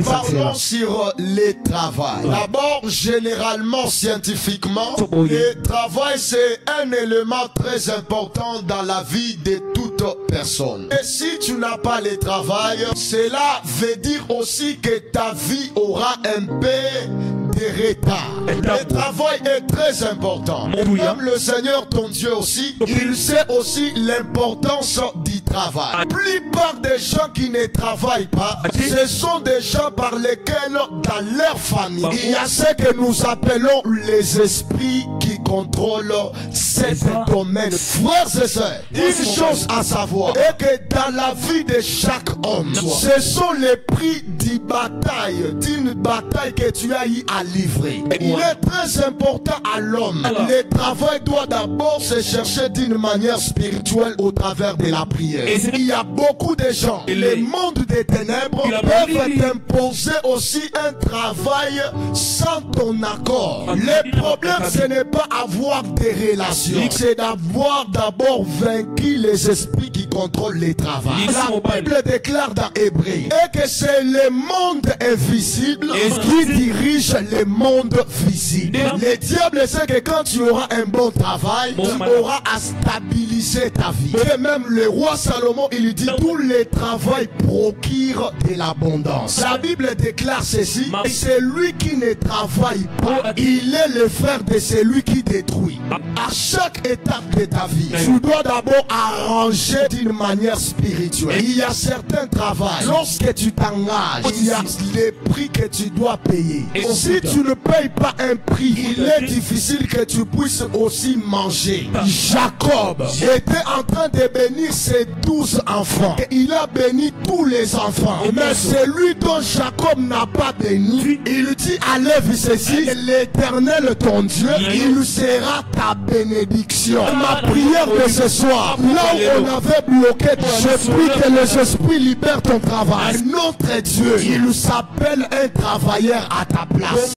Parlons sur le travail. D'abord, généralement, scientifiquement, le travail c'est un élément très important dans la vie de toute personne. Et si tu n'as pas le travail, cela veut dire aussi que ta vie aura un peu de retard. Le travail est très important. Comme le Seigneur ton Dieu aussi, il sait aussi l'importance du travail. La plupart des gens qui ne travaillent pas, ce sont des gens par lesquels dans leur famille il y a ce que nous appelons les esprits qui contrôlent cet domaine. Frères et sœurs, une chose à savoir est que dans la vie de chaque homme, ce sont les prix d'une bataille que tu as eu à livrer. Il est très important à l'homme. Le travail doit d'abord se chercher d'une manière spirituelle au travers de la prière. Il y a beaucoup de gens, le monde des ténèbres peuvent imposer aussi un travail sans ton accord. Le problème ce n'est pas avoir des relations, c'est d'avoir d'abord vaincu les esprits qui contrôlent les travails. La Bible déclare dans Hébreux que c'est le monde invisible qui dirige le monde visible. Le diable sait que quand tu auras un bon travail, tu auras à stabiliser ta vie. Et même le roi Salomon, il dit tout le travail procure de l'abondance. La Bible déclare ceci: celui qui ne travaille pas, il est le frère de celui qui détruit. À chaque étape de ta vie, tu dois d'abord arranger d'une manière spirituelle. Il y a certains travails, lorsque tu t'engages, il y a les prix que tu dois payer. Si tu ne payes pas un prix, il est difficile que tu puisses aussi manger. Jacob était en train de bénir ses 12 enfants. Et il a béni tous les enfants. Mais celui dont Jacob n'a pas béni, il dit: enlève ceci, l'Éternel ton Dieu, il sera ta bénédiction. Ma prière de ce soir, là où on avait bloqué, je prie que les esprits libèrent ton travail. Notre Dieu, il s'appelle un travailleur à ta place.